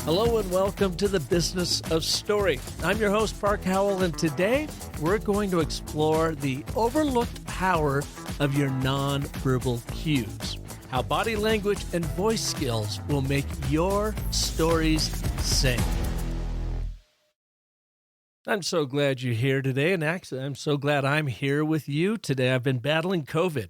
Hello and welcome to the Business of Story. I'm your host, Park Howell, and today we're going to explore the overlooked power of your nonverbal cues, how body language and voice skills will make your stories sing. I'm so glad you're here today, and actually, I'm so glad I'm here with you today. I've been battling COVID.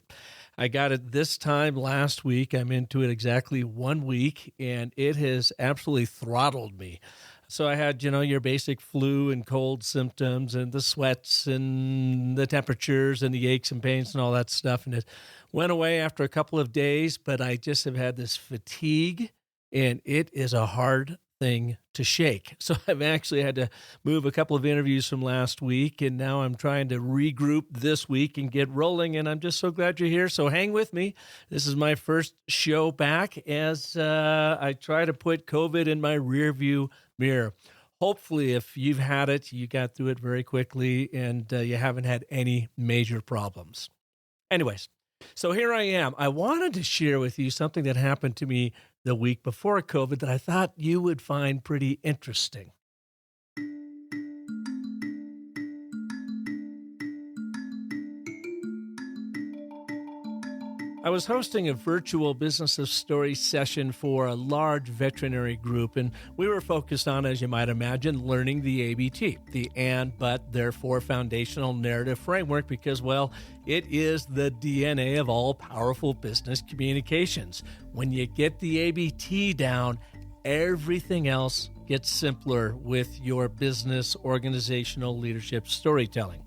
I got it this time last week. I'm into it exactly 1 week, and it has absolutely throttled me. So I had, your basic flu and cold symptoms and the sweats and the temperatures and the aches and pains and all that stuff. And it went away after a couple of days, but I just have had this fatigue, and it is a hard thing to shake. So I've actually had to move a couple of interviews from last week, and now I'm trying to regroup this week and get rolling, and I'm just so glad you're here. So hang with me. This is my first show back as I try to put COVID in my rearview mirror. Hopefully, if you've had it, you got through it very quickly, and you haven't had any major problems. Anyways, so here I am. I wanted to share with you something that happened to me the week before COVID that I thought you would find pretty interesting. I was hosting a virtual Business of Story session for a large veterinary group, and we were focused on, as you might imagine, learning the ABT, the and, but, therefore foundational narrative framework, because, well, it is the DNA of all powerful business communications. When you get the ABT down, everything else gets simpler with your business, organizational leadership storytelling.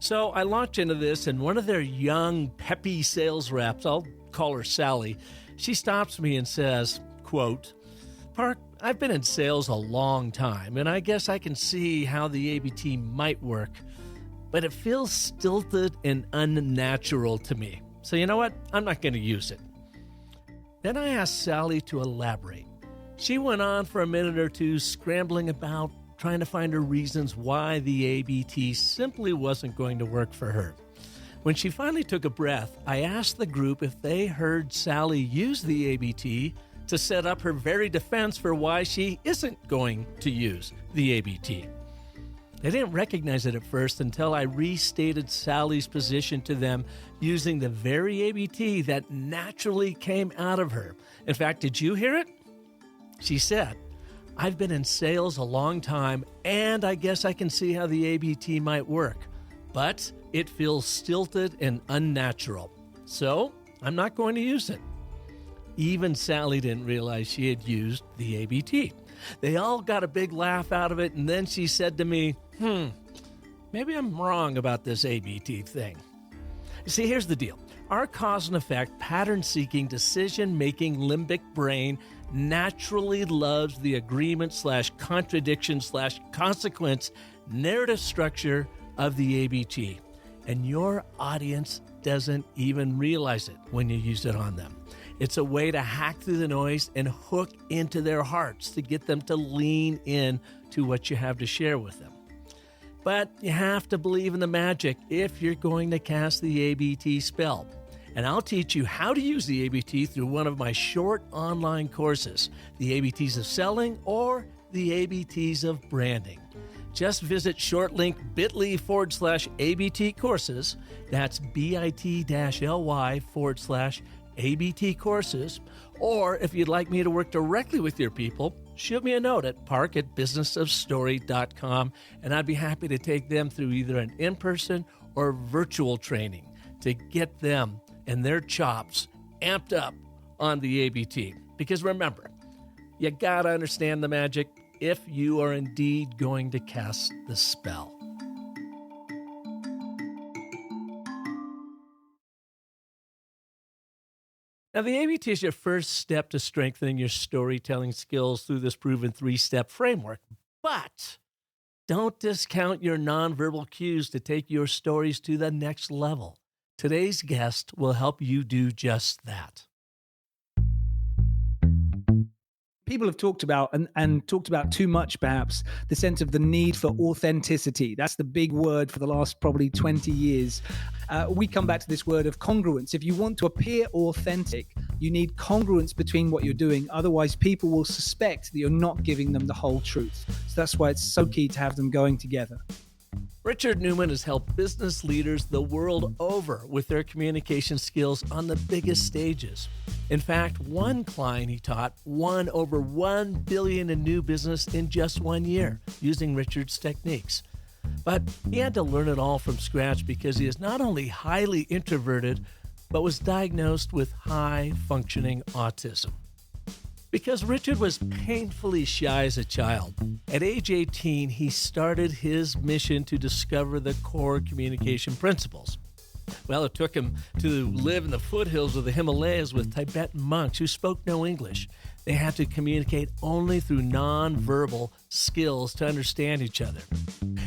So I launched into this, and one of their young, peppy sales reps, I'll call her Sally, she stops me and says, quote, "Park, I've been in sales a long time, and I guess I can see how the ABT might work, but it feels stilted and unnatural to me. So you know what? I'm not going to use it." Then I asked Sally to elaborate. She went on for a minute or two, scrambling about, trying to find her reasons why the ABT simply wasn't going to work for her. When she finally took a breath, I asked the group if they heard Sally use the ABT to set up her very defense for why she isn't going to use the ABT. They didn't recognize it at first until I restated Sally's position to them using the very ABT that naturally came out of her. In fact, did you hear it? She said, "I've been in sales a long time, and I guess I can see how the ABT might work, but it feels stilted and unnatural. So I'm not going to use it." Even Sally didn't realize she had used the ABT. They all got a big laugh out of it, and then she said to me, maybe I'm wrong about this ABT thing. You see, here's the deal. Our cause and effect, pattern-seeking, decision-making limbic brain naturally loves the agreement/contradiction/consequence narrative structure of the ABT. And your audience doesn't even realize it when you use it on them. It's a way to hack through the noise and hook into their hearts to get them to lean in to what you have to share with them. But you have to believe in the magic if you're going to cast the ABT spell. And I'll teach you how to use the ABT through one of my short online courses, the ABTs of selling or the ABTs of branding. Just visit shortlink bit.ly/ABT courses. That's bit.ly/ABT courses. Or if you'd like me to work directly with your people, shoot me a note at park@businessofstory.com, and I'd be happy to take them through either an in-person or virtual training to get them and their chops amped up on the ABT. Because remember, you gotta understand the magic if you are indeed going to cast the spell. Now, the ABT is your first step to strengthening your storytelling skills through this proven 3-step framework. But don't discount your nonverbal cues to take your stories to the next level. Today's guest will help you do just that. People have talked about and talked about too much, perhaps, the sense of the need for authenticity. That's the big word for the last probably 20 years. We come back to this word of congruence. If you want to appear authentic, You need congruence between what you're doing. Otherwise, people will suspect that you're not giving them the whole truth. So that's why it's so key to have them going together. Richard Newman has helped business leaders the world over with their communication skills on the biggest stages. In fact, one client he taught won over $1 billion in new business in just 1 year using Richard's techniques. But he had to learn it all from scratch because he is not only highly introverted, but was diagnosed with high-functioning autism. Because Richard was painfully shy as a child, at age 18, he started his mission to discover the core communication principles. Well, it took him to live in the foothills of the Himalayas with Tibetan monks who spoke no English. They had to communicate only through nonverbal skills to understand each other.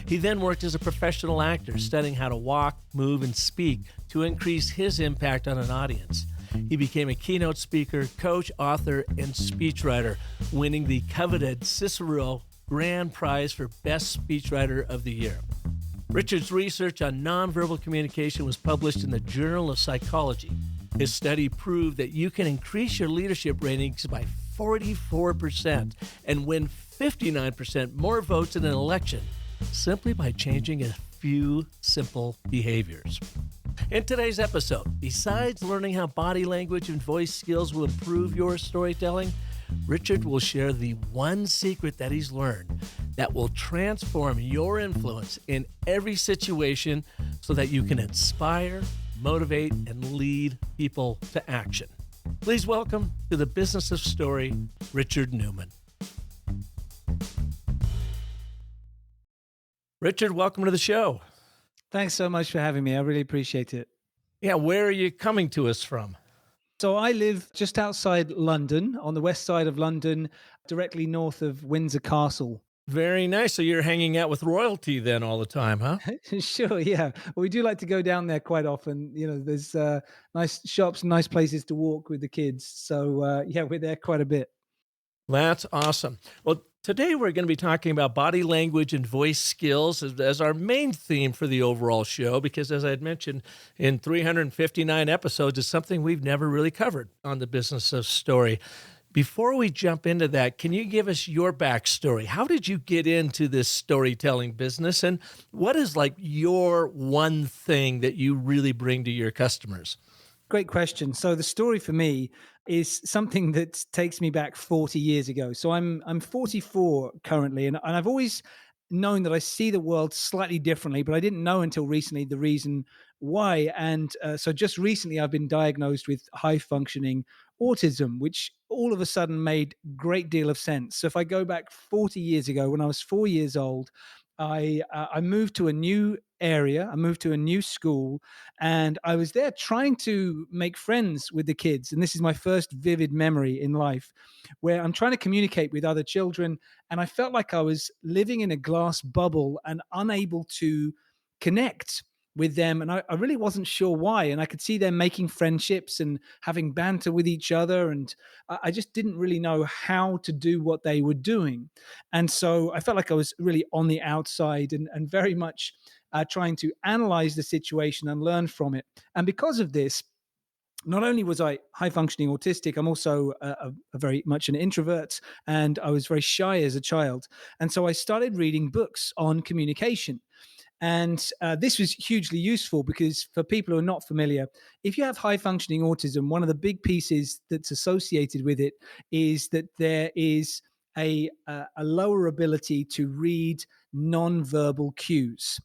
He then worked as a professional actor, studying how to walk, move, and speak to increase his impact on an audience. He became a keynote speaker, coach, author, and speechwriter, winning the coveted Cicero Grand Prize for Best Speechwriter of the Year. Richard's research on nonverbal communication was published in the Journal of Psychology. His study proved that you can increase your leadership ratings by 44% and win 59% more votes in an election simply by changing a few simple behaviors. In today's episode, besides learning how body language and voice skills will improve your storytelling, Richard will share the one secret that he's learned that will transform your influence in every situation so that you can inspire, motivate, and lead people to action. Please welcome to the Business of Story, Richard Newman. Richard, welcome to the show. Thanks so much for having me. I really appreciate it. Yeah, where are you coming to us from? So I live just outside London, on the west side of London, directly north of Windsor Castle. Very nice. So you're hanging out with royalty then all the time, huh? Sure, yeah. Well, we do like to go down there quite often. You know, there's nice shops, nice places to walk with the kids. So yeah, we're there quite a bit. That's awesome. Well, today we're going to be talking about body language and voice skills as our main theme for the overall show, because as I had mentioned, in 359 episodes, it's something we've never really covered on the Business of Story. Before we jump into that, can you give us your backstory? How did you get into this storytelling business, and what is like your one thing that you really bring to your customers? Great question. So the story for me is something that takes me back 40 years ago. So I'm 44 currently, and I've always known that I see the world slightly differently, but I didn't know until recently the reason why. And so just recently, I've been diagnosed with high functioning autism, which all of a sudden made great deal of sense. So if I go back 40 years ago, when I was 4 years old, I moved to a new area. I moved to a new school, and I was there trying to make friends with the kids. And this is my first vivid memory in life, where I'm trying to communicate with other children, and I felt like I was living in a glass bubble and unable to connect with them. And I really wasn't sure why. And I could see them making friendships and having banter with each other. And I just didn't really know how to do what they were doing. And so I felt like I was really on the outside and very much trying to analyze the situation and learn from it. And because of this, not only was I high functioning autistic, I'm also a very much an introvert, and I was very shy as a child. And so I started reading books on communication. And this was hugely useful because for people who are not familiar, if you have high functioning autism, one of the big pieces that's associated with it is that there is a lower ability to read nonverbal cues.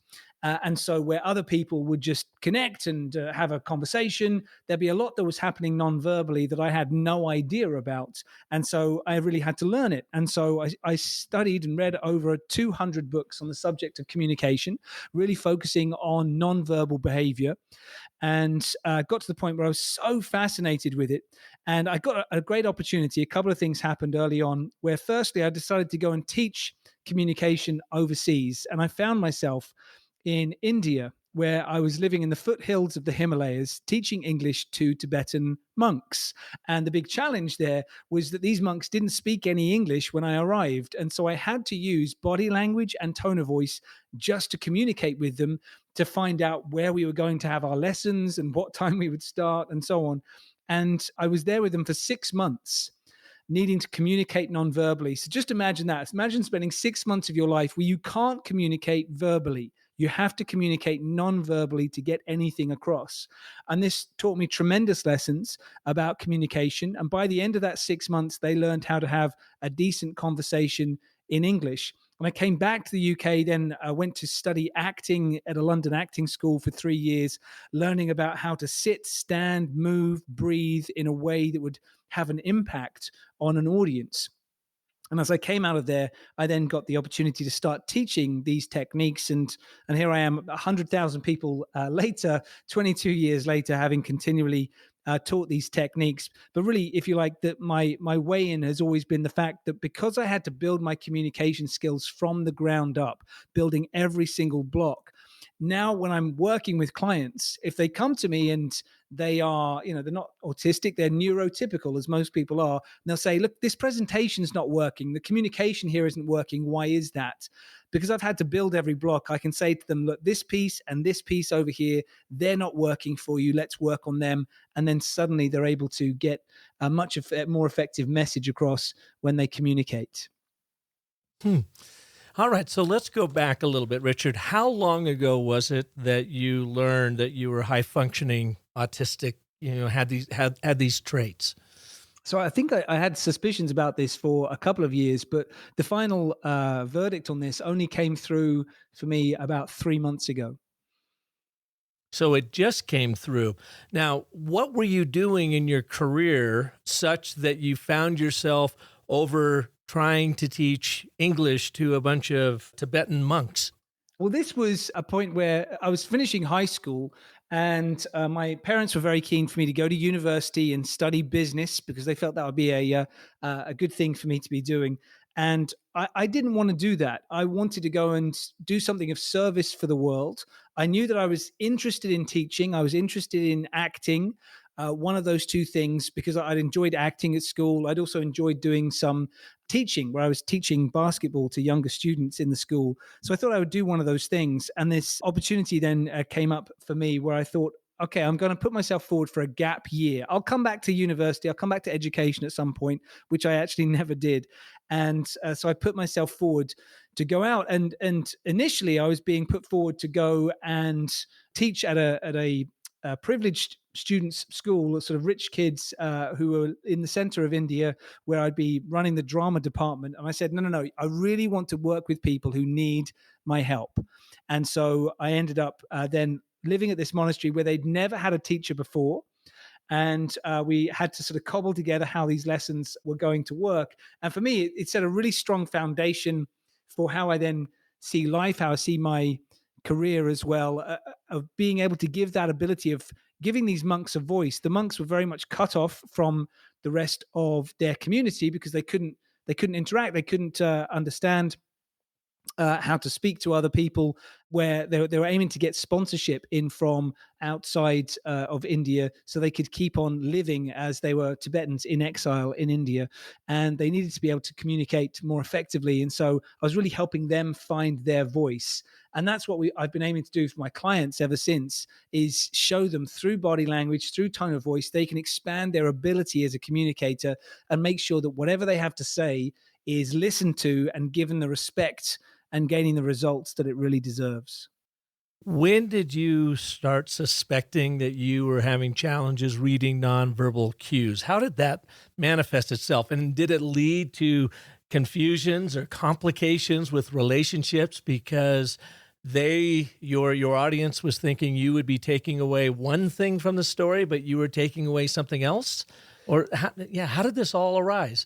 And so where other people would just connect and have a conversation, there'd be a lot that was happening non-verbally that I had no idea about. And so I really had to learn it. And so I studied and read over 200 books on the subject of communication, really focusing on non-verbal behavior. And got to the point where I was so fascinated with it. And I got a great opportunity. A couple of things happened early on where firstly, I decided to go and teach communication overseas. And I found myself in India, where I was living in the foothills of the Himalayas, teaching English to Tibetan monks. And the big challenge there was that these monks didn't speak any English when I arrived. And so I had to use body language and tone of voice just to communicate with them, to find out where we were going to have our lessons and what time we would start and so on. And I was there with them for 6 months, needing to communicate non-verbally. So just imagine that. Imagine spending 6 months of your life where you can't communicate verbally. You have to communicate non-verbally to get anything across. And this taught me tremendous lessons about communication. And by the end of that 6 months, they learned how to have a decent conversation in English. When I came back to the UK, then I went to study acting at a London acting school for 3 years, learning about how to sit, stand, move, breathe in a way that would have an impact on an audience. And as I came out of there, I then got the opportunity to start teaching these techniques. And here I am, 100,000 people later, 22 years later, having continually taught these techniques. But really, if you like, that my way in has always been the fact that because I had to build my communication skills from the ground up, building every single block. Now, when I'm working with clients, if they come to me and they are, they're not autistic, they're neurotypical, as most people are, and they'll say, look, this presentation is not working. The communication here isn't working. Why is that? Because I've had to build every block. I can say to them, look, this piece and this piece over here, they're not working for you. Let's work on them. And then suddenly they're able to get a much more effective message across when they communicate. All right, so let's go back a little bit, Richard. How long ago was it that you learned that you were high functioning autistic? Had these traits. So I think I had suspicions about this for a couple of years, but the final verdict on this only came through for me about 3 months ago. So it just came through. Now, what were you doing in your career such that you found yourself over trying to teach English to a bunch of Tibetan monks? Well, this was a point where I was finishing high school, and my parents were very keen for me to go to university and study business because they felt that would be a good thing for me to be doing. And I didn't want to do that. I wanted to go and do something of service for the world. I knew that I was interested in teaching. I was interested in acting. One of those two things, because I'd enjoyed acting at school. I'd also enjoyed doing some teaching where I was teaching basketball to younger students in the school. So I thought I would do one of those things. And this opportunity then came up for me where I thought, okay, I'm going to put myself forward for a gap year. I'll come back to university. I'll come back to education at some point, which I actually never did. And so I put myself forward to go out. And initially, I was being put forward to go and teach at a privileged students' school, sort of rich kids who were in the center of India, where I'd be running the drama department. And I said, no, I really want to work with people who need my help. And so I ended up then living at this monastery where they'd never had a teacher before. And we had to sort of cobble together how these lessons were going to work. And for me, it set a really strong foundation for how I then see life, how I see my career as well, of being able to give that ability of giving these monks a voice. The monks were very much cut off from the rest of their community because they couldn't interact, they couldn't understand how to speak to other people, where they were aiming to get sponsorship in from outside of India so they could keep on living as they were Tibetans in exile in India. And they needed to be able to communicate more effectively. And so I was really helping them find their voice. And that's what I've been aiming to do for my clients ever since, is show them through body language, through tone of voice, they can expand their ability as a communicator and make sure that whatever they have to say is listened to and given the respect and gaining the results that it really deserves. When did you start suspecting that you were having challenges reading nonverbal cues? How did that manifest itself? And did it lead to confusions or complications with relationships because your audience was thinking you would be taking away one thing from the story, but you were taking away something else? Or how did this all arise?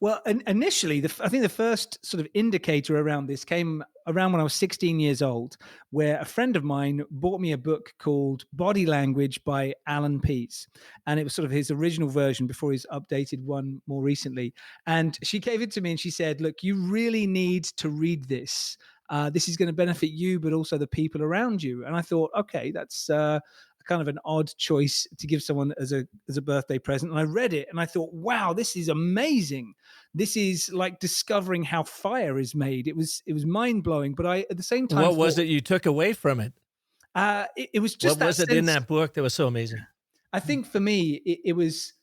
Well, initially, I think the first sort of indicator around this came around when I was 16 years old, where a friend of mine bought me a book called Body Language by Alan Pease. And it was sort of his original version before his updated one more recently. And she gave it to me and she said, look, you really need to read this. This is going to benefit you, but also the people around you. And I thought, okay, that's kind of an odd choice to give someone as a birthday present. And I read it and I thought, wow, this is amazing. This is like discovering how fire is made. It was mind blowing. But I, at the same time, what was it you took away from it? It was just what was it in that book that was so amazing? I think for me, it was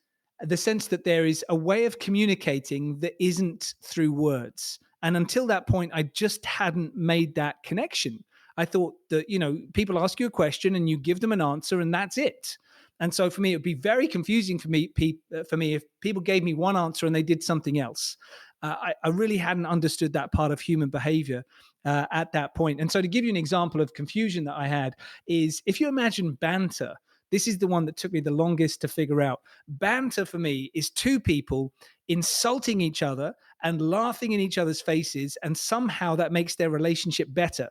the sense that there is a way of communicating that isn't through words. And until that point, I just hadn't made that connection. I thought that, people ask you a question and you give them an answer and that's it. And so for me, it would be very confusing for me if people gave me one answer and they did something else. I really hadn't understood that part of human behavior at that point. And so to give you an example of confusion that I had is if you imagine banter, this is the one that took me the longest to figure out. Banter for me is two people insulting each other and laughing in each other's faces, and somehow that makes their relationship better.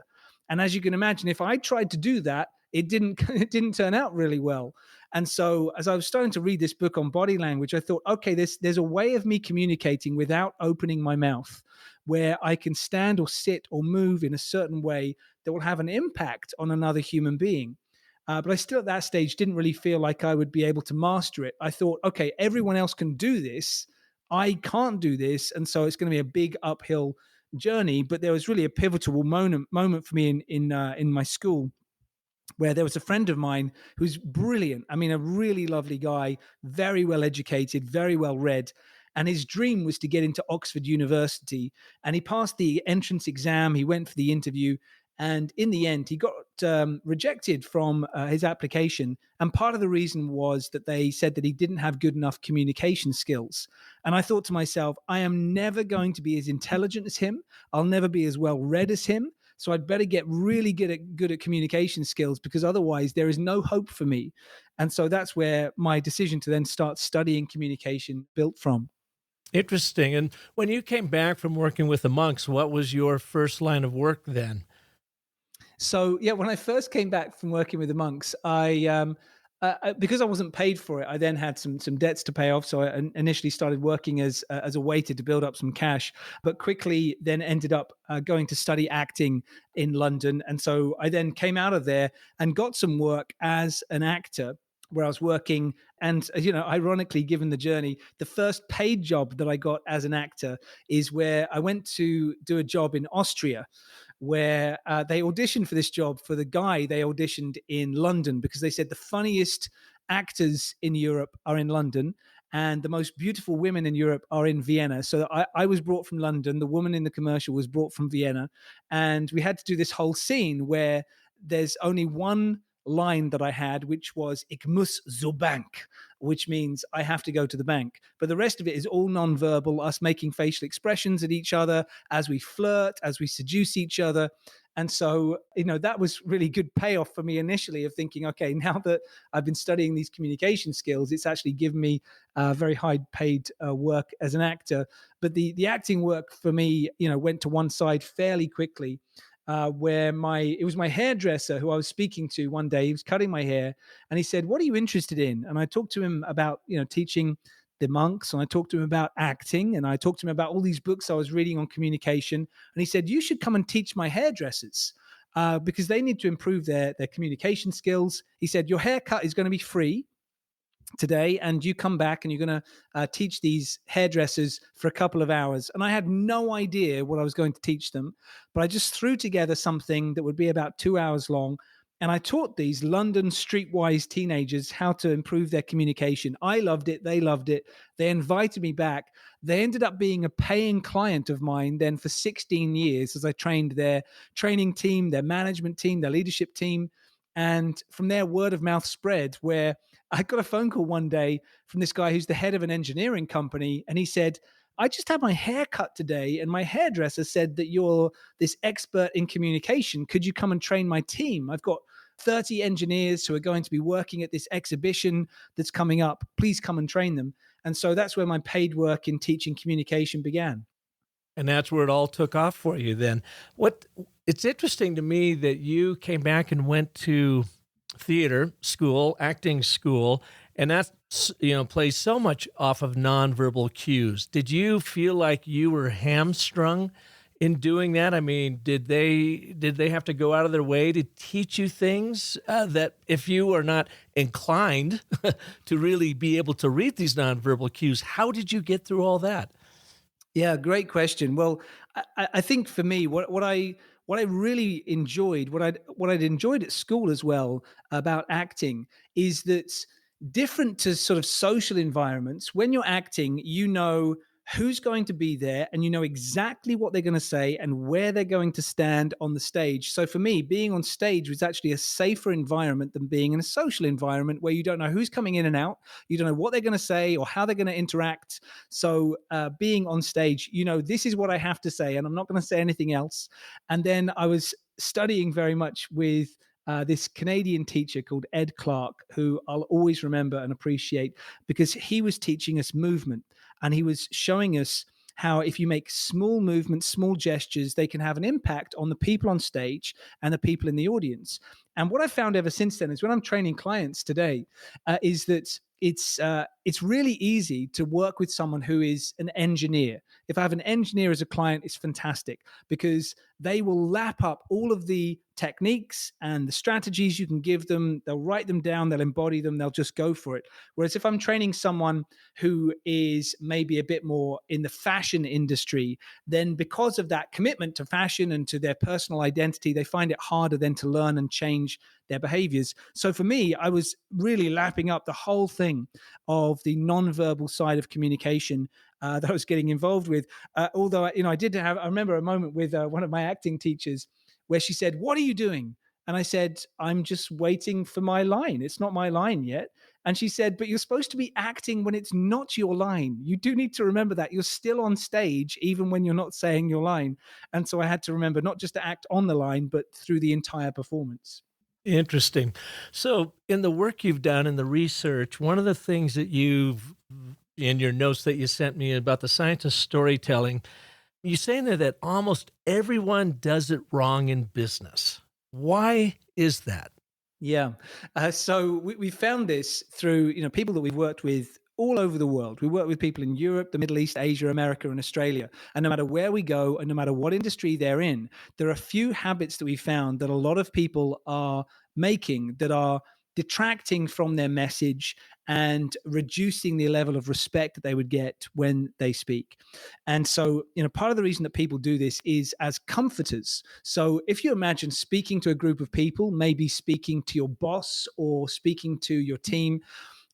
And as you can imagine, if I tried to do that, it didn't it didn't turn out really well. And so as I was starting to read this book on body language, I thought, okay, there's a way of me communicating without opening my mouth, where I can stand or sit or move in a certain way that will have an impact on another human being. But I still at that stage didn't really feel like I would be able to master it. I thought, okay, everyone else can do this. I can't do this. And so it's going to be a big uphill journey. But there was really a pivotal moment for me in my school, where there was a friend of mine who's brilliant. I mean, a really lovely guy, very well educated, very well read. And his dream was to get into Oxford University. And he passed the entrance exam. He went for the interview. And in the end, he got rejected from his application. And part of the reason was that they said that he didn't have good enough communication skills. And I thought to myself, I am never going to be as intelligent as him. I'll never be as well read as him. So I'd better get really good at communication skills, because otherwise there is no hope for me. And so that's where my decision to then start studying communication built from. Interesting. And when you came back from working with the monks, what was your first line of work then? So yeah, when I first came back from working with the monks, because I wasn't paid for it, I then had some debts to pay off. So I initially started working as a waiter to build up some cash, but quickly then ended up going to study acting in London. And so I then came out of there and got some work as an actor, where I was working. And ironically, given the journey, the first paid job that I got as an actor is where I went to do a job in Austria, where they auditioned for this job for the guy they auditioned in London, because they said the funniest actors in Europe are in London and the most beautiful women in Europe are in Vienna. So I was brought from London. The woman in the commercial was brought from Vienna. And we had to do this whole scene where there's only one line that I had, which was "Ik muss zur Bank," which means I have to go to the bank. But the rest of it is all nonverbal, us making facial expressions at each other as we flirt, as we seduce each other. And so, that was really good payoff for me initially, of thinking, okay, now that I've been studying these communication skills, it's actually given me very high paid work as an actor. But the acting work for me, went to one side fairly quickly, where it was my hairdresser who I was speaking to one day. He was cutting my hair and he said, "What are you interested in?" And I talked to him about, teaching the monks, and I talked to him about acting, and I talked to him about all these books I was reading on communication. And he said, "You should come and teach my hairdressers, because they need to improve their communication skills." He said, "Your haircut is going to be free today, and you come back and you're going to teach these hairdressers for a couple of hours." And I had no idea what I was going to teach them, but I just threw together something that would be about 2 hours long. And I taught these London streetwise teenagers how to improve their communication. I loved it. They loved it. They invited me back. They ended up being a paying client of mine then for 16 years, as I trained their training team, their management team, their leadership team. And from there, word of mouth spread, where I got a phone call one day from this guy who's the head of an engineering company. And he said, "I just had my hair cut today, and my hairdresser said that you're this expert in communication. Could you come and train my team? I've got 30 engineers who are going to be working at this exhibition that's coming up. Please come and train them." And so that's where my paid work in teaching communication began. And that's where it all took off for you then. What It's interesting to me that you came back and went to theater school, acting school, and that plays so much off of nonverbal cues. Did you feel like you were hamstrung in doing that? I mean, did they have to go out of their way to teach you things that if you are not inclined to really be able to read these nonverbal cues, how did you get through all that? Yeah, great question. Well, I think for me, what I really enjoyed, what I'd enjoyed at school as well about acting, is that different to sort of social environments. When you're acting, you know who's going to be there and you know exactly what they're going to say and where they're going to stand on the stage. So for me, being on stage was actually a safer environment than being in a social environment where you don't know who's coming in and out, you don't know what they're going to say or how they're going to interact. So being on stage, you know, this is what I have to say and I'm not going to say anything else. And then I was studying very much with this Canadian teacher called Ed Clark, who I'll always remember and appreciate because he was teaching us movement and he was showing us how if you make small movements, small gestures, they can have an impact on the people on stage and the people in the audience. And what I found ever since then is when I'm training clients today, is that it's really easy to work with someone who is an engineer. If I have an engineer as a client, it's fantastic because they will lap up all of the techniques and the strategies you can give them. They'll write them down, they'll embody them, they'll just go for it. Whereas if I'm training someone who is maybe a bit more in the fashion industry, then because of that commitment to fashion and to their personal identity, they find it harder then to learn and change their behaviors. So for me, I was really lapping up the whole thing of the non-verbal side of communication that I was getting involved with. Although, you know, I remember a moment with one of my acting teachers where she said, "What are you doing?" And I said, "I'm just waiting for my line. It's not my line yet." And she said, "But you're supposed to be acting when it's not your line. You do need to remember that. You're still on stage, even when you're not saying your line." And so I had to remember not just to act on the line, but through the entire performance. Interesting. So, in the work you've done in the research, one of the things that you've in your notes that you sent me about the science of storytelling, you say in there that almost everyone does it wrong in business. Why is that? Yeah. So we found this through, you know, people that we've worked with all over the world. We work with people in Europe, the Middle East, Asia, America, and Australia. And no matter where we go and no matter what industry they're in, there are a few habits that we found that a lot of people are making that are detracting from their message and reducing the level of respect that they would get when they speak. And so, you know, part of the reason that people do this is as comforters. So if you imagine speaking to a group of people, maybe speaking to your boss or speaking to your team,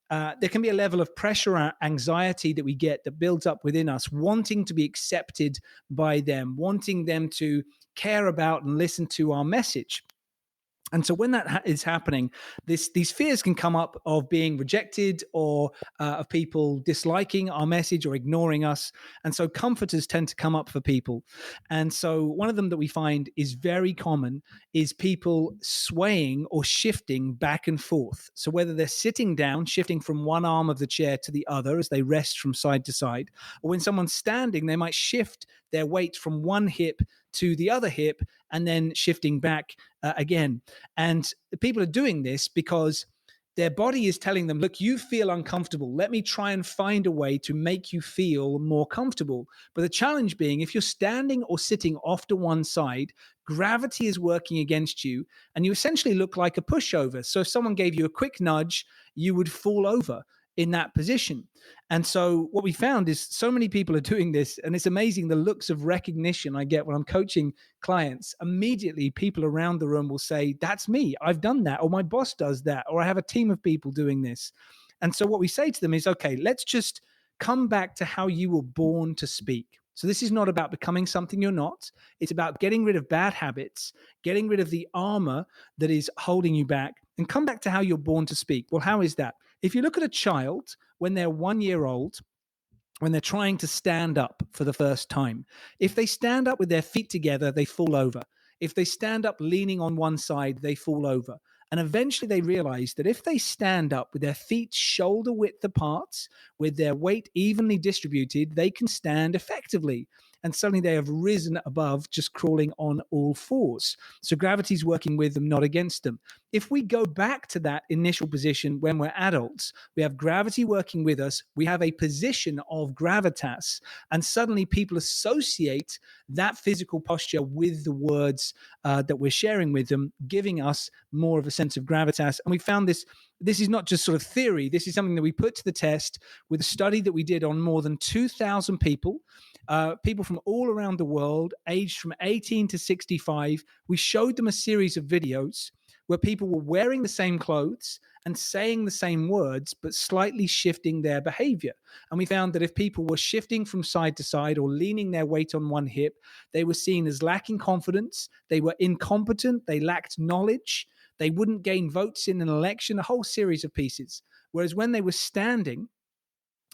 there can be a level of pressure or anxiety that we get that builds up within us, wanting to be accepted by them, wanting them to care about and listen to our message. And so when that is happening, these fears can come up of being rejected or of people disliking our message or ignoring us. And so comforters tend to come up for people. And so one of them that we find is very common is people swaying or shifting back and forth. So whether they're sitting down, shifting from one arm of the chair to the other as they rest from side to side, or when someone's standing, they might shift their weight from one hip to the other hip and then shifting back again. And people are doing this because their body is telling them, look, you feel uncomfortable. Let me try and find a way to make you feel more comfortable. But the challenge being, if you're standing or sitting off to one side, gravity is working against you and you essentially look like a pushover. So if someone gave you a quick nudge, you would fall over in that position. And so what we found is so many people are doing this, and it's amazing the looks of recognition I get when I'm coaching clients. Immediately people around the room will say, that's me, I've done that, or my boss does that, or I have a team of people doing this. And so what we say to them is, okay, let's just come back to how you were born to speak. So this is not about becoming something you're not. It's about getting rid of bad habits, getting rid of the armor that is holding you back, and come back to how you're born to speak. Well, how is that? If you look at a child when they're 1 year old, when they're trying to stand up for the first time, if they stand up with their feet together, they fall over. If they stand up leaning on one side, they fall over. And eventually they realize that if they stand up with their feet shoulder width apart, with their weight evenly distributed, they can stand effectively. And suddenly they have risen above just crawling on all fours. So gravity's working with them, not against them. If we go back to that initial position when we're adults, we have gravity working with us, we have a position of gravitas, and suddenly people associate that physical posture with the words that we're sharing with them, giving us more of a sense of gravitas. And we found this is not just sort of theory. This is something that we put to the test with a study that we did on more than 2,000 people, people from all around the world, aged from 18 to 65. We showed them a series of videos where people were wearing the same clothes and saying the same words, but slightly shifting their behavior. And we found that if people were shifting from side to side or leaning their weight on one hip, they were seen as lacking confidence, they were incompetent, they lacked knowledge, they wouldn't gain votes in an election, a whole series of pieces. Whereas when they were standing,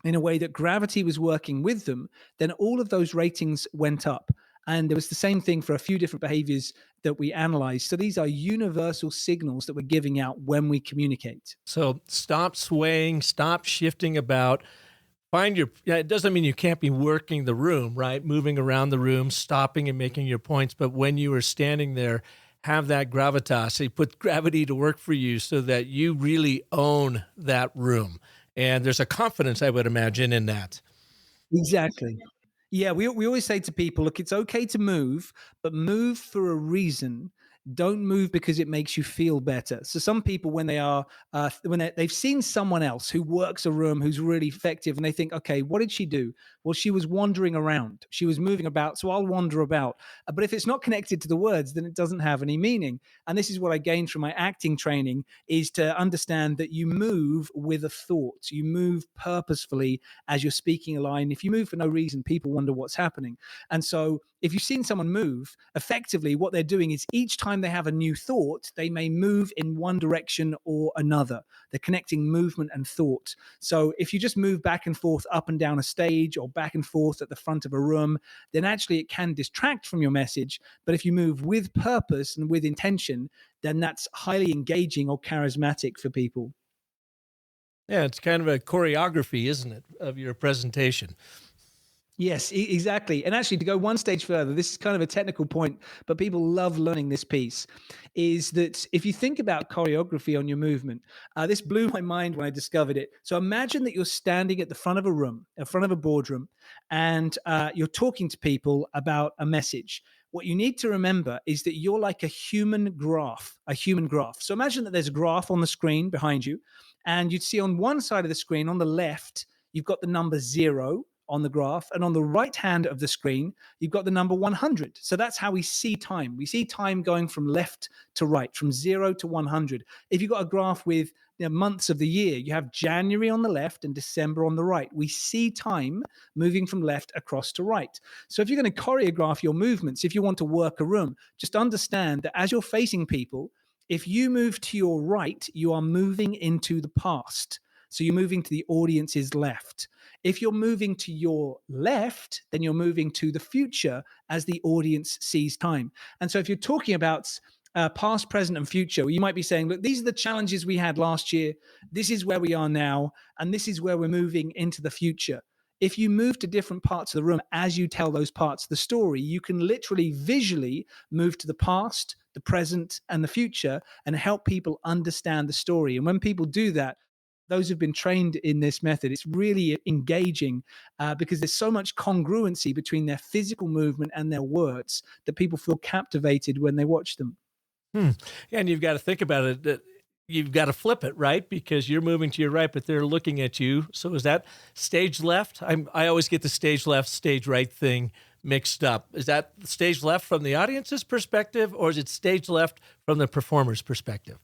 in a way that gravity was working with them, then all of those ratings went up. And there was the same thing for a few different behaviors that we analyzed. So these are universal signals that we're giving out when we communicate. So stop swaying, stop shifting about. Find your, yeah, it doesn't mean you can't be working the room, right? Moving around the room, stopping and making your points. But when you are standing there, have that gravitas. So you put gravity to work for you so that you really own that room. And there's a confidence, I would imagine, in that. Exactly. Yeah, we always say to people, look, it's okay to move, but move for a reason. Don't move because it makes you feel better. So some people, when they are they've seen someone else who works a room who's really effective, and they think, okay, what did she do? Well, she was wandering around, she was moving about, so I'll wander about. But if it's not connected to the words, then it doesn't have any meaning. And this is what I gained from my acting training: is to understand that you move with a thought, you move purposefully as you're speaking a line. If you move for no reason, people wonder what's happening. And so if you've seen someone move, effectively what they're doing is each time they have a new thought, they may move in one direction or another. They're connecting movement and thought. So if you just move back and forth up and down a stage or back and forth at the front of a room, then actually it can distract from your message. But if you move with purpose and with intention, then that's highly engaging or charismatic for people. Yeah, it's kind of a choreography, isn't it, of your presentation? Yes, exactly. And actually, to go one stage further, this is kind of a technical point, but people love learning this piece, is that if you think about choreography on your movement, this blew my mind when I discovered it. So imagine that you're standing at the front of a room, in front of a boardroom, and you're talking to people about a message. What you need to remember is that you're like a human graph, a human graph. So imagine that there's a graph on the screen behind you, and you'd see on one side of the screen, on the left, you've got the number 0 on the graph, and on the right hand of the screen you've got the number 100. So that's how we see time. We see time going from left to right, from 0 to 100. If you've got a graph with months of the year, you have January on the left and December on the right. We see time moving from left across to right. So if you're going to choreograph your movements, if you want to work a room, just understand that as you're facing people, if you move to your right, you are moving into the past. So you're moving to the audience's left. If you're moving to your left, then you're moving to the future as the audience sees time. And so if you're talking about past, present, and future, you might be saying, look, these are the challenges we had last year. This is where we are now. And this is where we're moving into the future. If you move to different parts of the room as you tell those parts of the story, you can literally visually move to the past, the present, and the future and help people understand the story. And when people do that, those who've been trained in this method, it's really engaging because there's so much congruency between their physical movement and their words that people feel captivated when they watch them. Yeah, and you've got to think about it. That you've got to flip it, right? Because you're moving to your right, but they're looking at you. So is that stage left? I always get the stage left, stage right thing mixed up. Is that stage left from the audience's perspective, or is it stage left from the performer's perspective?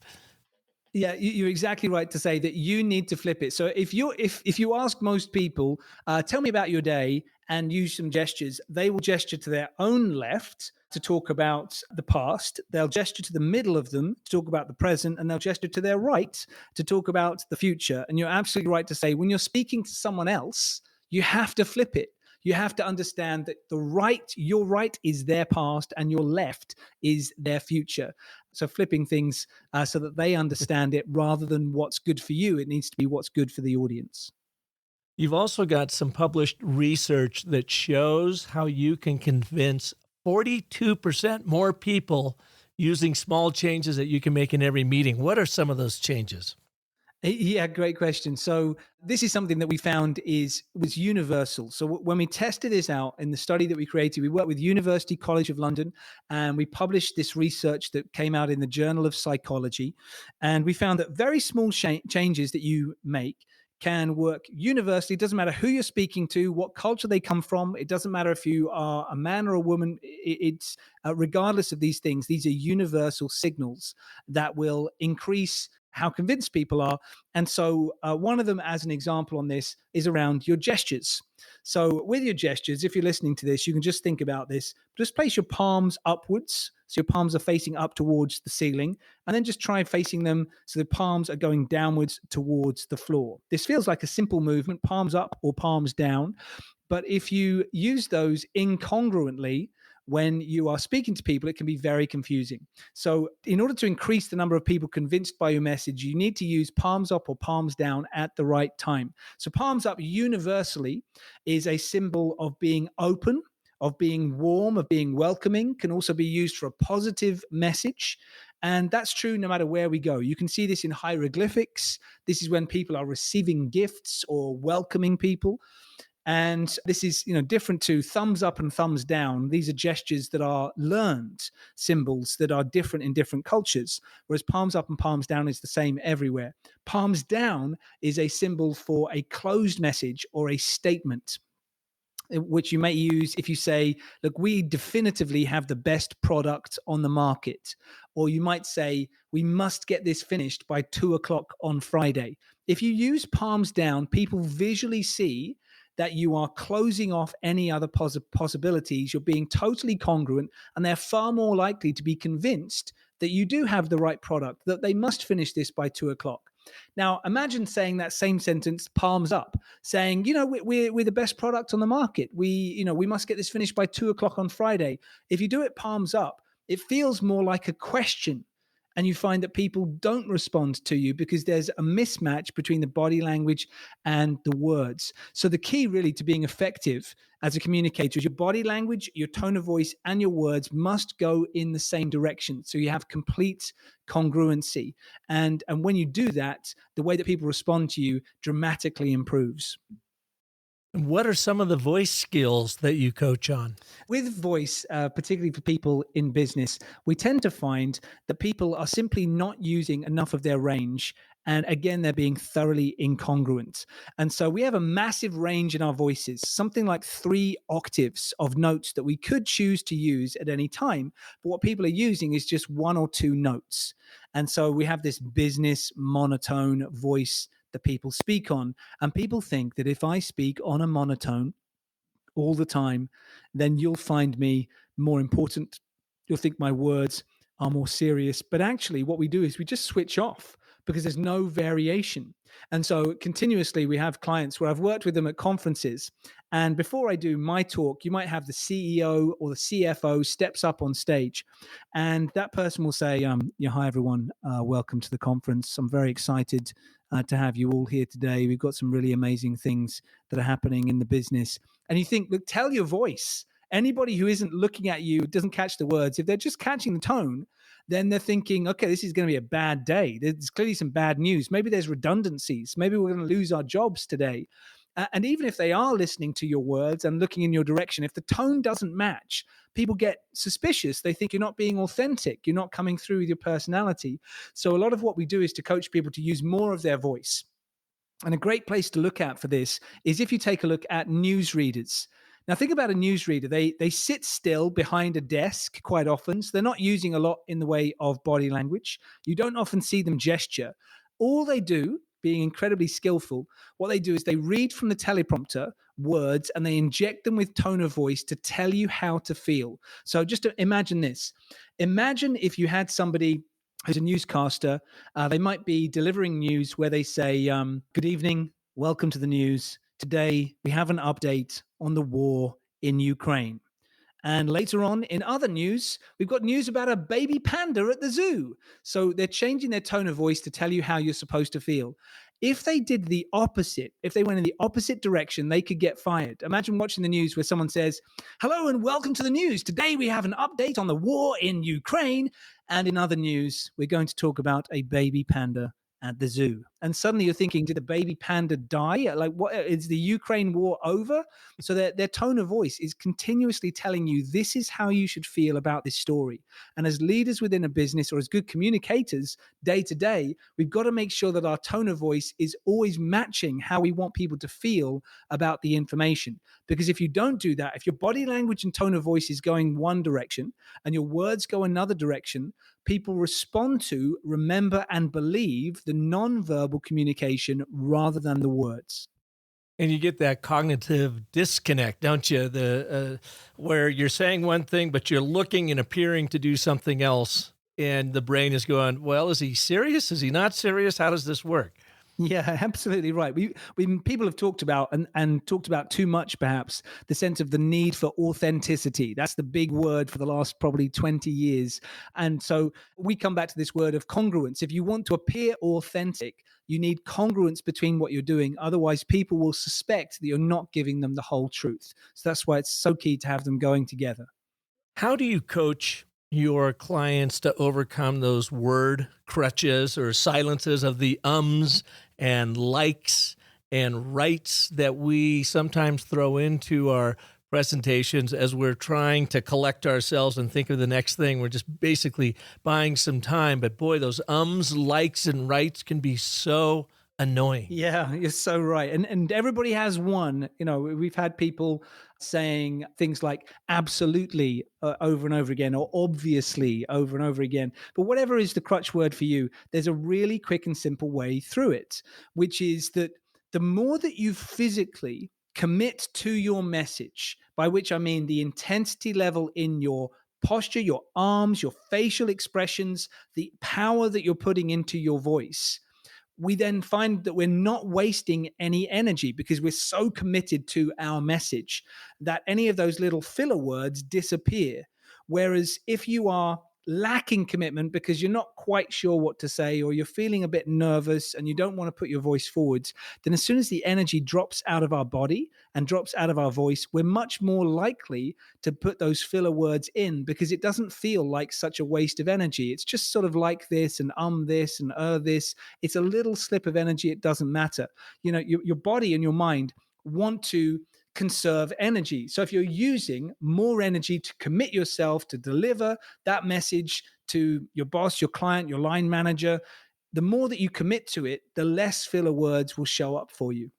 Yeah, you're exactly right to say that you need to flip it. So if you ask most people, tell me about your day and use some gestures, they will gesture to their own left to talk about the past. They'll gesture to the middle of them to talk about the present, and they'll gesture to their right to talk about the future. And you're absolutely right to say when you're speaking to someone else, you have to flip it. You have to understand that your right is their past and your left is their future. So flipping things so that they understand it rather than what's good for you, it needs to be what's good for the audience. You've also got some published research that shows how you can convince 42% more people using small changes that you can make in every meeting. What are some of those changes? Yeah, great question. So this is something that we found was universal. So when we tested this out in the study that we created, we worked with University College of London, and we published this research that came out in the Journal of Psychology. And we found that very small changes that you make can work universally. It doesn't matter who you're speaking to, what culture they come from. It doesn't matter if you are a man or a woman. It's regardless of these things, these are universal signals that will increase how convinced people are. And so one of them, as an example on this, is around your gestures. So with your gestures, if you're listening to this, you can just think about this. Just place your palms upwards. So your palms are facing up towards the ceiling, and then just try facing them so the palms are going downwards towards the floor. This feels like a simple movement, palms up or palms down. But if you use those incongruently when you are speaking to people, it can be very confusing. So in order to increase the number of people convinced by your message, you need to use palms up or palms down at the right time. So palms up universally is a symbol of being open, of being warm, of being welcoming, can also be used for a positive message. And that's true no matter where we go. You can see this in hieroglyphics. This is when people are receiving gifts or welcoming people. And this is, different to thumbs up and thumbs down. These are gestures that are learned symbols that are different in different cultures, whereas palms up and palms down is the same everywhere. Palms down is a symbol for a closed message or a statement, which you may use if you say, look, we definitively have the best product on the market. Or you might say, we must get this finished by 2:00 on Friday. If you use palms down, people visually see that you are closing off any other possibilities. You're being totally congruent, and they're far more likely to be convinced that you do have the right product, that they must finish this by 2:00. Now, imagine saying that same sentence, palms up, saying, we're the best product on the market. We must get this finished by 2:00 on Friday. If you do it palms up, it feels more like a question. And you find that people don't respond to you because there's a mismatch between the body language and the words. So the key really to being effective as a communicator is your body language, your tone of voice, and your words must go in the same direction. So you have complete congruency. And when you do that, the way that people respond to you dramatically improves. What are some of the voice skills that you coach on? With voice, particularly for people in business, we tend to find that people are simply not using enough of their range. And again, they're being thoroughly incongruent. And so we have a massive range in our voices, something like 3 octaves of notes that we could choose to use at any time. But what people are using is just 1 or 2 notes. And so we have this business monotone voice that people speak on. And people think that if I speak on a monotone all the time, then you'll find me more important. You'll think my words are more serious. But actually, what we do is we just switch off because there's no variation. And so continuously, we have clients where I've worked with them at conferences. And before I do my talk, you might have the CEO or the CFO steps up on stage. And that person will say, hi, everyone. Welcome to the conference. I'm very excited to have you all here today. We've got some really amazing things that are happening in the business. And you think, look, tell your voice. Anybody who isn't looking at you, doesn't catch the words, if they're just catching the tone, then they're thinking, okay, this is going to be a bad day. There's clearly some bad news. Maybe there's redundancies. Maybe we're going to lose our jobs today. And even if they are listening to your words and looking in your direction, if the tone doesn't match, people get suspicious. They think you're not being authentic. You're not coming through with your personality. So a lot of what we do is to coach people to use more of their voice. And a great place to look at for this is if you take a look at newsreaders. Now, think about a newsreader. They sit still behind a desk quite often. So they're not using a lot in the way of body language. You don't often see them gesture. All they do, being incredibly skillful, what they do is they read from the teleprompter words and they inject them with tone of voice to tell you how to feel. So just imagine this. Imagine if you had somebody who's a newscaster. They might be delivering news where they say, good evening, welcome to the news. Today, we have an update on the war in Ukraine. And later on, in other news, we've got news about a baby panda at the zoo. So they're changing their tone of voice to tell you how you're supposed to feel. If they did the opposite, if they went in the opposite direction, they could get fired. Imagine watching the news where someone says, hello and welcome to the news. Today we have an update on the war in Ukraine. And in other news, we're going to talk about a baby panda at the zoo. and suddenly you're thinking, did the baby panda die? Like, what is the Ukraine war over? So their tone of voice is continuously telling you this is how you should feel about this story. And as leaders within a business, or as good communicators day to day, we've got to make sure that our tone of voice is always matching how we want people to feel about the information. Because if you don't do that, if your body language and tone of voice is going one direction and your words go another direction, people respond to, remember, and believe the non-verbal communication rather than the words. And you get that cognitive disconnect, don't you? Where you're saying one thing, but you're looking and appearing to do something else, and the brain is going, "Well, is he serious? Is he not serious? How does this work?" Yeah, absolutely right. We people have talked about and talked about too much, perhaps, the sense of the need for authenticity. That's the big word for the last probably 20 years. And so we come back to this word of congruence. If you want to appear authentic, you need congruence between what you're doing. Otherwise, people will suspect that you're not giving them the whole truth. So that's why it's so key to have them going together. How do you coach your clients to overcome those word crutches or silences of the ums and likes and rights that we sometimes throw into our presentations as we're trying to collect ourselves and think of the next thing? We're just basically buying some time. But boy, those ums, likes, and rights can be so annoying. Yeah, you're so right. And everybody has one. You know, we've had people saying things like absolutely over and over again, or obviously over and over again. But whatever is the crutch word for you, there's a really quick and simple way through it, which is that the more that you physically commit to your message, by which I mean the intensity level in your posture, your arms, your facial expressions, the power that you're putting into your voice, we then find that we're not wasting any energy because we're so committed to our message that any of those little filler words disappear. Whereas if you are lacking commitment because you're not quite sure what to say, or you're feeling a bit nervous and you don't want to put your voice forwards, then as soon as the energy drops out of our body and drops out of our voice, we're much more likely to put those filler words in because it doesn't feel like such a waste of energy. It's just sort of like this and this and this. It's a little slip of energy. It doesn't matter. You know, your body and your mind want to conserve energy. So if you're using more energy to commit yourself to deliver that message to your boss, your client, your line manager, the more that you commit to it, the less filler words will show up for you.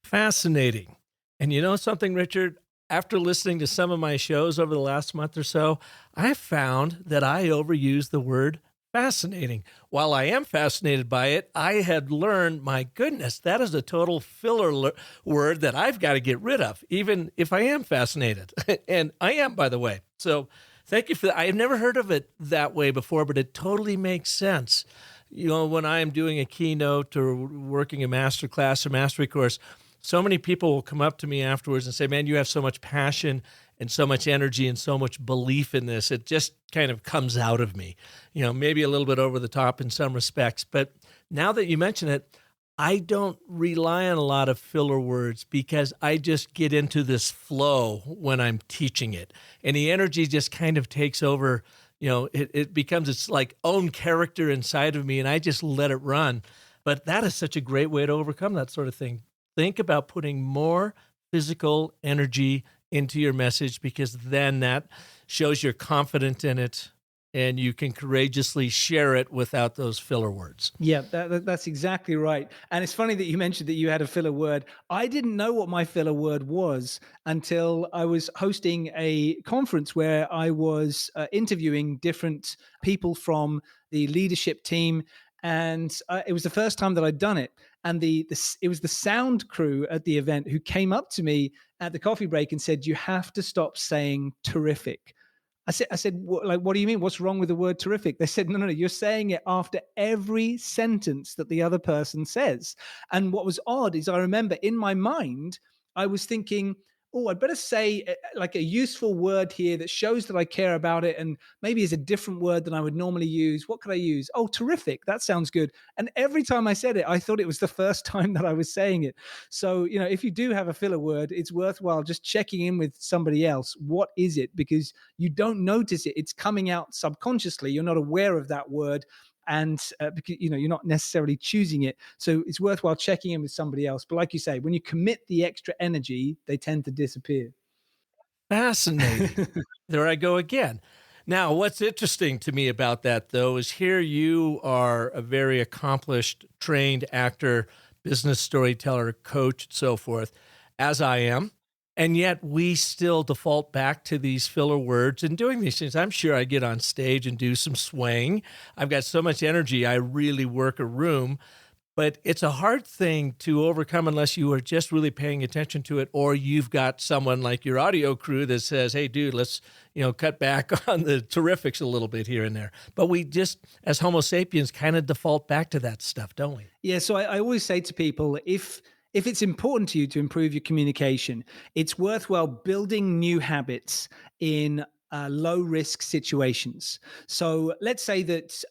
Fascinating. And you know something, Richard? After listening to some of my shows over the last month or so, I found that I overuse the word fascinating. While I am fascinated by it, I had learned, my goodness, that is a total filler word that I've got to get rid of, even if I am fascinated. And I am, by the way. So thank you for that. I have never heard of it that way before, but it totally makes sense. You know, when I am doing a keynote or working a master class or mastery course, so many people will come up to me afterwards and say, man, you have so much passion and so much energy and so much belief in this. It just kind of comes out of me, you know, maybe a little bit over the top in some respects. But now that you mention it, I don't rely on a lot of filler words because I just get into this flow when I'm teaching it. And the energy just kind of takes over, you know, it becomes its like own character inside of me and I just let it run. But that is such a great way to overcome that sort of thing. Think about putting more physical energy into your message because then that shows you're confident in it and you can courageously share it without those filler words. Yeah, that's exactly right. And it's funny that you mentioned that you had a filler word. I didn't know what my filler word was until I was hosting a conference where I was interviewing different people from the leadership team. And it was the first time that I'd done it. And it was the sound crew at the event who came up to me at the coffee break and said, "You have to stop saying terrific." I said, what do you mean? What's wrong with the word terrific? They said, no, you're saying it after every sentence that the other person says. And what was odd is I remember in my mind, I was thinking, oh, I'd better say like a useful word here that shows that I care about it and maybe is a different word than I would normally use. What could I use? Oh, terrific. That sounds good. And every time I said it, I thought it was the first time that I was saying it. So, you know, if you do have a filler word, it's worthwhile just checking in with somebody else. What is it? Because you don't notice it. It's coming out subconsciously. You're not aware of that word. and because you're not necessarily choosing it. So it's worthwhile checking in with somebody else. But like you say, when you commit the extra energy, they tend to disappear. Fascinating. There I go again. Now, what's interesting to me about that, though, is here you are a very accomplished, trained actor, business storyteller, coach, and so forth, as I am. And yet we still default back to these filler words and doing these things. I'm sure I get on stage and do some swaying. I've got so much energy, I really work a room. But it's a hard thing to overcome unless you are just really paying attention to it, or you've got someone like your audio crew that says, "Hey, dude, let's cut back on the terrifics a little bit here and there." But we just, as Homo sapiens, kind of default back to that stuff, don't we? Yeah, so I always say to people, if it's important to you to improve your communication, it's worthwhile building new habits in low risk situations. So let's say that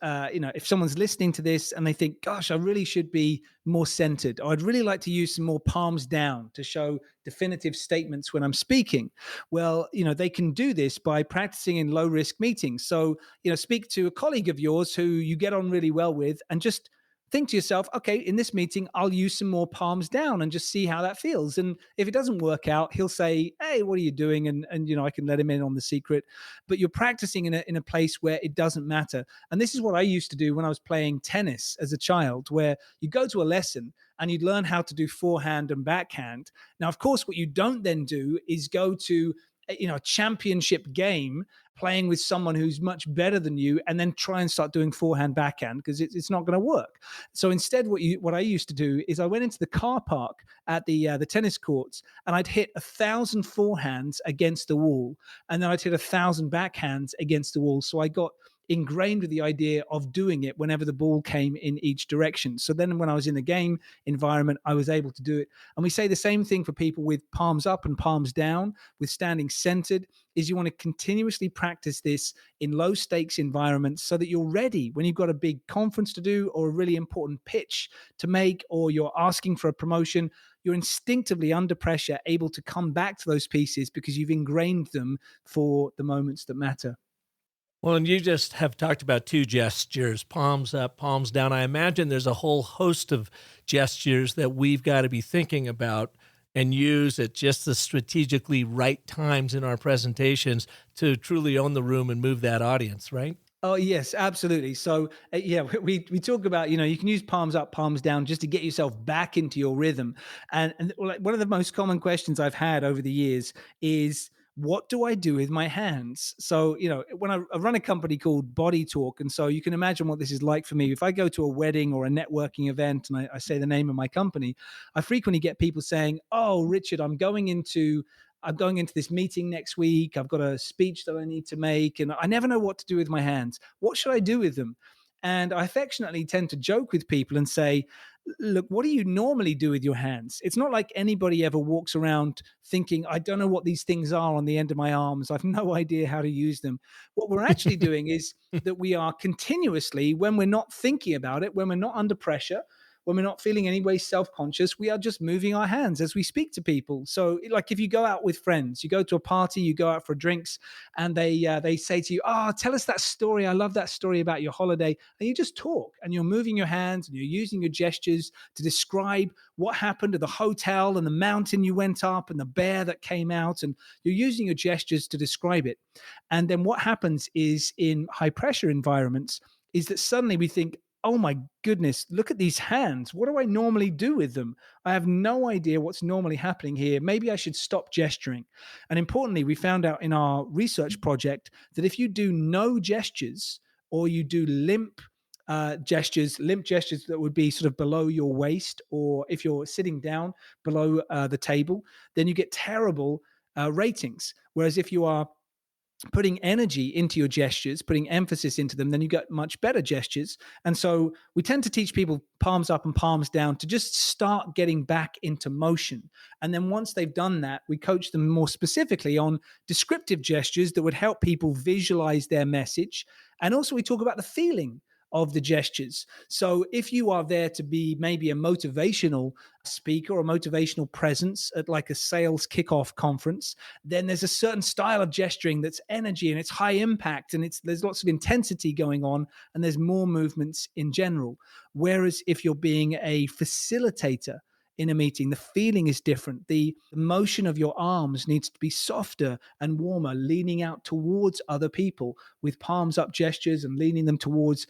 if someone's listening to this and they think, "Gosh, I really should be more centered," or "I'd really like to use some more palms down to show definitive statements when I'm speaking." Well, they can do this by practicing in low risk meetings. So speak to a colleague of yours who you get on really well with, and just think to yourself, okay, in this meeting, I'll use some more palms down and just see how that feels. And if it doesn't work out, he'll say, "Hey, what are you doing?" And I can let him in on the secret. But you're practicing in a place where it doesn't matter. And this is what I used to do when I was playing tennis as a child, where you go to a lesson and you'd learn how to do forehand and backhand. Now, of course, what you don't then do is go to a championship game playing with someone who's much better than you and then try and start doing forehand backhand, because it's not going to work. So instead, what I used to do is I went into the car park at the tennis courts, and I'd hit 1,000 forehands against the wall, and then I'd hit 1,000 backhands against the wall. So I got ingrained with the idea of doing it whenever the ball came in each direction. So then when I was in the game environment, I was able to do it. And we say the same thing for people with palms up and palms down, with standing centered, is you want to continuously practice this in low stakes environments so that you're ready when you've got a big conference to do, or a really important pitch to make, or you're asking for a promotion. You're instinctively under pressure, able to come back to those pieces because you've ingrained them for the moments that matter. Well, and you just have talked about two gestures, palms up, palms down. I imagine there's a whole host of gestures that we've got to be thinking about and use at just the strategically right times in our presentations to truly own the room and move that audience, right? Oh yes, absolutely. So yeah, we talk about you can use palms up, palms down just to get yourself back into your rhythm. And like, one of the most common questions I've had over the years is, what do I do with my hands? So when I run a company called Body Talk, and so you can imagine what this is like for me. If I go to a wedding or a networking event and I say the name of my company, I frequently get people saying, "Oh, Richard, I'm going into this meeting next week. I've got a speech that I need to make, and I never know what to do with my hands. What should I do with them?" And I affectionately tend to joke with people and say, "Look, what do you normally do with your hands? It's not like anybody ever walks around thinking, 'I don't know what these things are on the end of my arms. I've no idea how to use them.'" What we're actually doing is that we are continuously, when we're not thinking about it, when we're not under pressure, when we're not feeling any way self-conscious, we are just moving our hands as we speak to people. So like if you go out with friends, you go to a party, you go out for drinks, and they say to you, "Oh, tell us that story. I love that story about your holiday." And you just talk and you're moving your hands and you're using your gestures to describe what happened at the hotel and the mountain you went up and the bear that came out, and you're using your gestures to describe it. And then what happens is, in high pressure environments, is that suddenly we think, "Oh my goodness, look at these hands. What do I normally do with them? I have no idea what's normally happening here. Maybe I should stop gesturing." And importantly, we found out in our research project that if you do no gestures, or you do limp gestures that would be sort of below your waist, or if you're sitting down below the table, then you get terrible ratings. Whereas if you are putting energy into your gestures, putting emphasis into them, then you get much better gestures. And so we tend to teach people palms up and palms down to just start getting back into motion. And then once they've done that, we coach them more specifically on descriptive gestures that would help people visualize their message. And also we talk about the feeling of the gestures. So if you are there to be maybe a motivational speaker or a motivational presence at like a sales kickoff conference, then there's a certain style of gesturing that's energy and it's high impact and there's lots of intensity going on and there's more movements in general. Whereas if you're being a facilitator in a meeting, the feeling is different. The motion of your arms needs to be softer and warmer, leaning out towards other people with palms up gestures and leaning them towards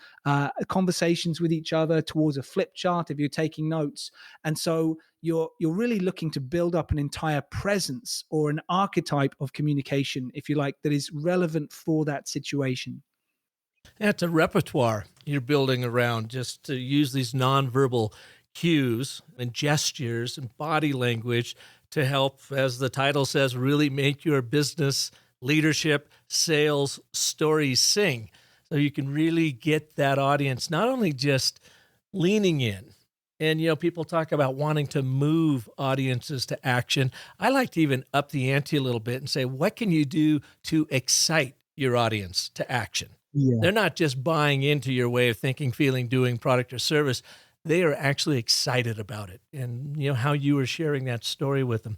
conversations with each other, towards a flip chart if you're taking notes. And so you're really looking to build up an entire presence or an archetype of communication, if you like, that is relevant for that situation. That's a repertoire you're building around, just to use these nonverbal cues and gestures and body language to help, as the title says, really make your business, leadership, sales stories sing. So you can really get that audience not only just leaning in, and people talk about wanting to move audiences to action. I like to even up the ante a little bit and say, what can you do to excite your audience to action? Yeah. They're not just buying into your way of thinking, feeling, doing, product or service. They are actually excited about it, and how you were sharing that story with them.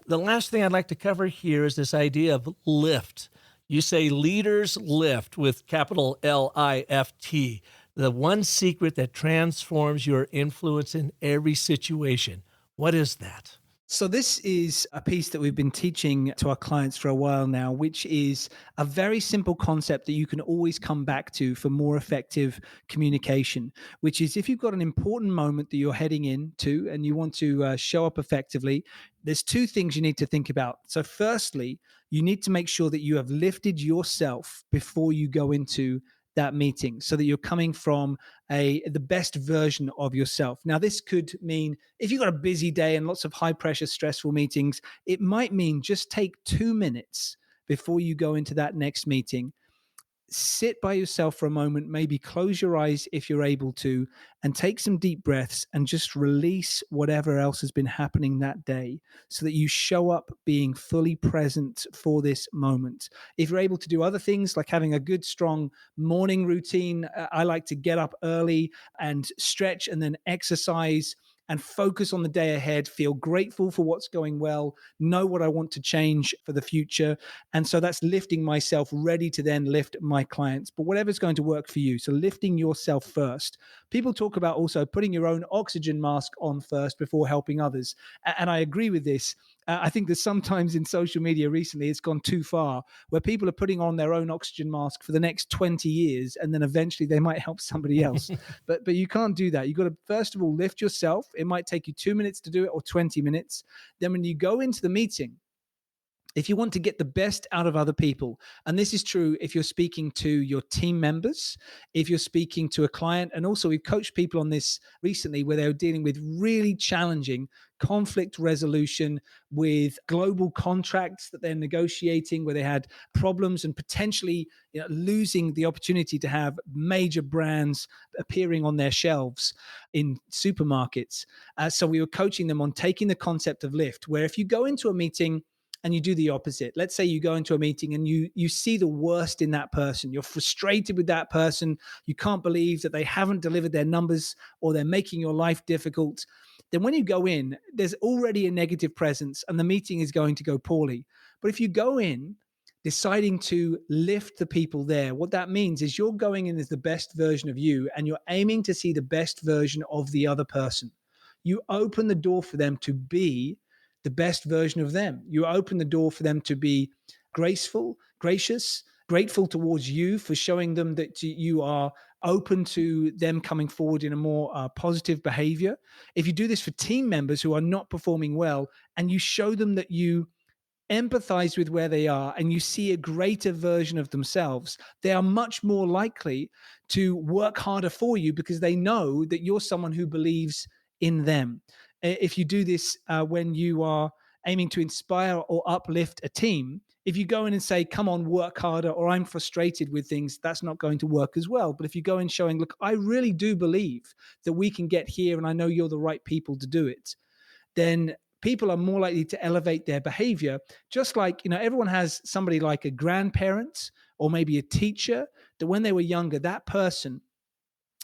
The last thing I'd like to cover here is this idea of lift. You say leaders lift with capital L-I-F-T, the one secret that transforms your influence in every situation. What is that? So this is a piece that we've been teaching to our clients for a while now, which is a very simple concept that you can always come back to for more effective communication, which is if you've got an important moment that you're heading into and you want to show up effectively, there's two things you need to think about. So firstly, you need to make sure that you have lifted yourself before you go into that meeting so that you're coming from the best version of yourself. Now, this could mean if you've got a busy day and lots of high pressure, stressful meetings, it might mean just take 2 minutes before you go into that next meeting. Sit by yourself for a moment, maybe close your eyes if you're able to, and take some deep breaths and just release whatever else has been happening that day so that you show up being fully present for this moment. If you're able to do other things like having a good, strong morning routine, I like to get up early and stretch and then exercise and focus on the day ahead, feel grateful for what's going well, know what I want to change for the future. And so that's lifting myself, ready to then lift my clients. But whatever's going to work for you. So lifting yourself first. People talk about also putting your own oxygen mask on first before helping others. And I agree with this. I think that sometimes in social media recently, it's gone too far where people are putting on their own oxygen mask for the next 20 years, and then eventually they might help somebody else. But you can't do that. You've got to, first of all, lift yourself. It might take you 2 minutes to do it or 20 minutes. Then when you go into the meeting, if you want to get the best out of other people, and this is true if you're speaking to your team members, if you're speaking to a client, and also we've coached people on this recently where they're dealing with really challenging conflict resolution with global contracts that they're negotiating, where they had problems and potentially losing the opportunity to have major brands appearing on their shelves in supermarkets. So we were coaching them on taking the concept of lift, where if you go into a meeting and you do the opposite. Let's say you go into a meeting and you see the worst in that person. You're frustrated with that person. You can't believe that they haven't delivered their numbers or they're making your life difficult. Then when you go in, there's already a negative presence and the meeting is going to go poorly. But if you go in deciding to lift the people there, what that means is you're going in as the best version of you and you're aiming to see the best version of the other person. You open the door for them to be the best version of them. You open the door for them to be graceful, gracious, grateful towards you for showing them that you are open to them coming forward in a more positive behavior. If you do this for team members who are not performing well and you show them that you empathize with where they are and you see a greater version of themselves, they are much more likely to work harder for you because they know that you're someone who believes in them. If you do this when you are aiming to inspire or uplift a team, if you go in and say, come on, work harder, or I'm frustrated with things, that's not going to work as well. But if you go in showing, look, I really do believe that we can get here and I know you're the right people to do it, then people are more likely to elevate their behavior. Just like, everyone has somebody like a grandparent or maybe a teacher that when they were younger, that person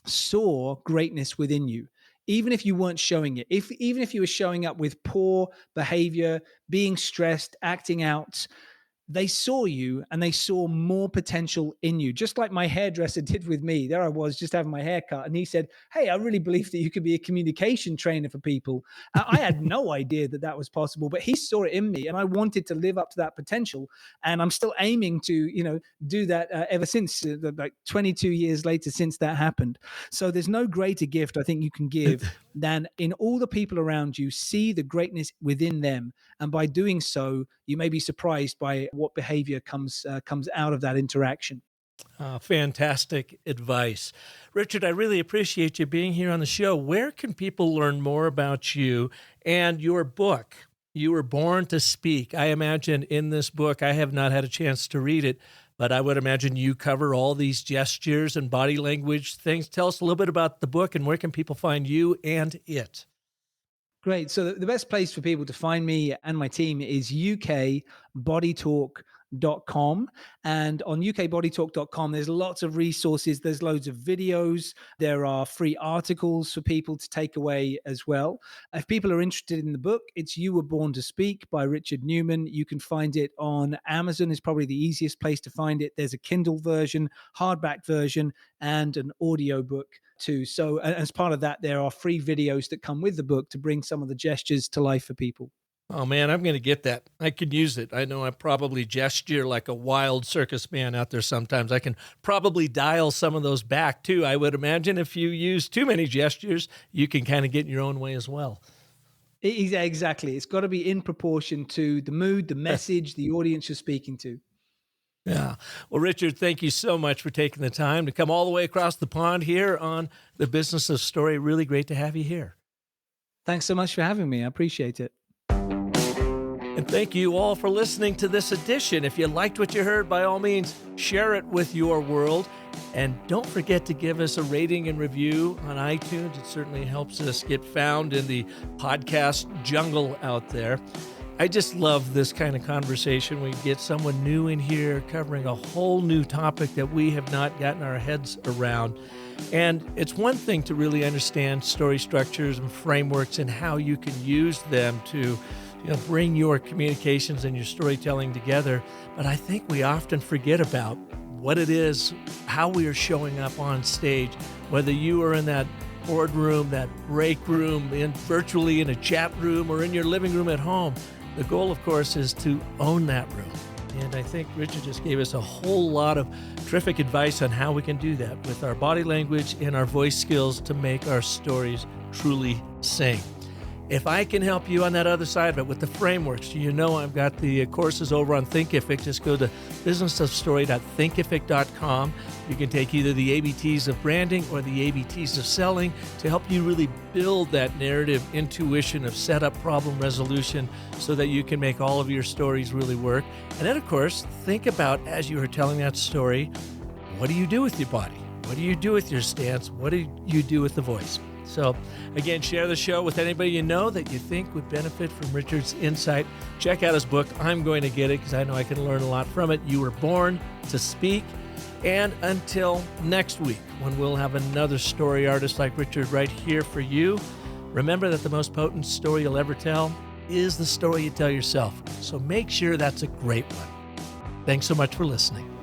saw greatness within you, even if you weren't showing it. Even if you were showing up with poor behavior, being stressed, acting out, they saw you and they saw more potential in you, just like my hairdresser did with me. There I was just having my hair cut, and he said, "Hey, I really believe that you could be a communication trainer for people." I had no idea that that was possible, but he saw it in me, and I wanted to live up to that potential. And I'm still aiming to, do that ever since, like 22 years later since that happened. So there's no greater gift I think you can give than in all the people around you, see the greatness within them. And by doing so, you may be surprised by what behavior comes out of that interaction. Fantastic advice. Richard, I really appreciate you being here on the show. Where can people learn more about you and your book? You Were Born to Speak. I imagine in this book, I have not had a chance to read it, but I would imagine you cover all these gestures and body language things. Tell us a little bit about the book and where can people find you and it? Great. So the best place for people to find me and my team is ukbodytalk.com. And on ukbodytalk.com, there's lots of resources. There's loads of videos. There are free articles for people to take away as well. If people are interested in the book, it's You Were Born to Speak by Richard Newman. You can find it on Amazon, is probably the easiest place to find it. There's a Kindle version, hardback version, and an audio book too. So as part of that, there are free videos that come with the book to bring some of the gestures to life for people. Oh, man, I'm going to get that. I could use it. I know I probably gesture like a wild circus man out there sometimes. I can probably dial some of those back, too. I would imagine if you use too many gestures, you can kind of get in your own way as well. Exactly. It's got to be in proportion to the mood, the message, the audience you're speaking to. Yeah. Well, Richard, thank you so much for taking the time to come all the way across the pond here on The Business of Story. Really great to have you here. Thanks so much for having me. I appreciate it. And thank you all for listening to this edition. If you liked what you heard, by all means, share it with your world. And don't forget to give us a rating and review on iTunes. It certainly helps us get found in the podcast jungle out there. I just love this kind of conversation. We get someone new in here covering a whole new topic that we have not gotten our heads around. And it's one thing to really understand story structures and frameworks and how you can use them to bring your communications and your storytelling together. But I think we often forget about what it is, how we are showing up on stage, whether you are in that boardroom, that break room, virtually in a chat room, or in your living room at home. The goal, of course, is to own that room. And I think Richard just gave us a whole lot of terrific advice on how we can do that with our body language and our voice skills to make our stories truly sing. If I can help you on that other side of it with the frameworks, I've got the courses over on Thinkific. Just go to businessofstory.thinkific.com. You can take either the ABTs of branding or the ABTs of selling to help you really build that narrative intuition of setup, problem resolution so that you can make all of your stories really work. And then, of course, think about, as you are telling that story, what do you do with your body? What do you do with your stance? What do you do with the voice? So, again, share the show with anybody you know that you think would benefit from Richard's insight. Check out his book. I'm going to get it because I know I can learn a lot from it. You Were Born to Speak. And until next week, when we'll have another story artist like Richard right here for you, remember that the most potent story you'll ever tell is the story you tell yourself. So make sure that's a great one. Thanks so much for listening.